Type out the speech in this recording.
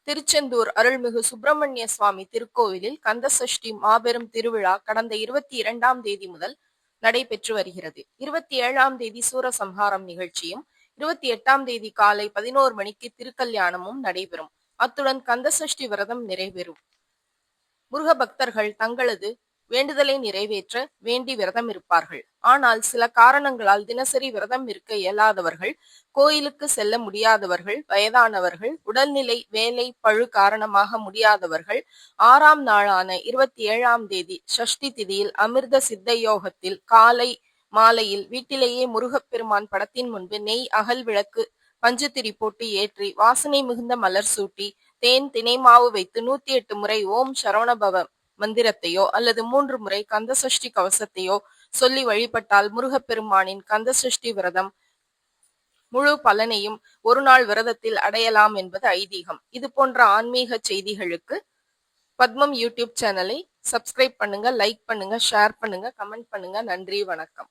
திருச்செந்தூர் அருள்மிகு சுப்பிரமணிய சுவாமி திருக்கோவிலில் கந்தசஷ்டி மாபெரும் திருவிழா கடந்த 22ஆம் தேதி முதல் நடைபெற்று வருகிறது. 27ஆம் தேதி சூரசம்ஹாரம் நிகழ்ச்சியும் 28ஆம் தேதி காலை 11 மணிக்கு திருக்கல்யாணமும் நடைபெறும். அத்துடன் கந்தசஷ்டி விரதம் நிறைவேறும். முருக பக்தர்கள் தங்களது வேண்டுதலை நிறைவேற்ற வேண்டி விரதம் இருப்பார்கள். ஆனால் சில காரணங்களால் தினசரி விரதம் இருக்க இயலாதவர்கள், கோயிலுக்கு செல்ல முடியாதவர்கள், வயதானவர்கள், உடல்நிலை வேலை பழு காரணமாக முடியாதவர்கள் 6ஆம் நாளான 27ஆம் தேதி சஷ்டி திதியில் அமிர்த சித்த யோகத்தில் காலை மாலையில் வீட்டிலேயே முருகப்பெருமான் படத்தின் முன்பு நெய் அகல் விளக்கு பஞ்சுத்திரி போட்டு ஏற்றி வாசனை மிகுந்த மலர் சூட்டி தேன் தினை மாவு வைத்து 108 முறை ஓம் சரவணபவ மந்திரத்தையோ அல்லது 3 முறை கந்தசஷ்டி கவசத்தையோ சொல்லி வழிபட்டால் முருகப்பெருமானின் கந்தசஷ்டி விரதம் முழு பலனையும் ஒரு நாள் விரதத்தில் அடையலாம் என்பது ஐதீகம். இது போன்ற ஆன்மீக செய்திகளுக்கு பத்மம் யூடியூப் சேனலை சப்ஸ்கிரைப் பண்ணுங்க, லைக் பண்ணுங்க, ஷேர் பண்ணுங்க, கமெண்ட் பண்ணுங்க. நன்றி, வணக்கம்.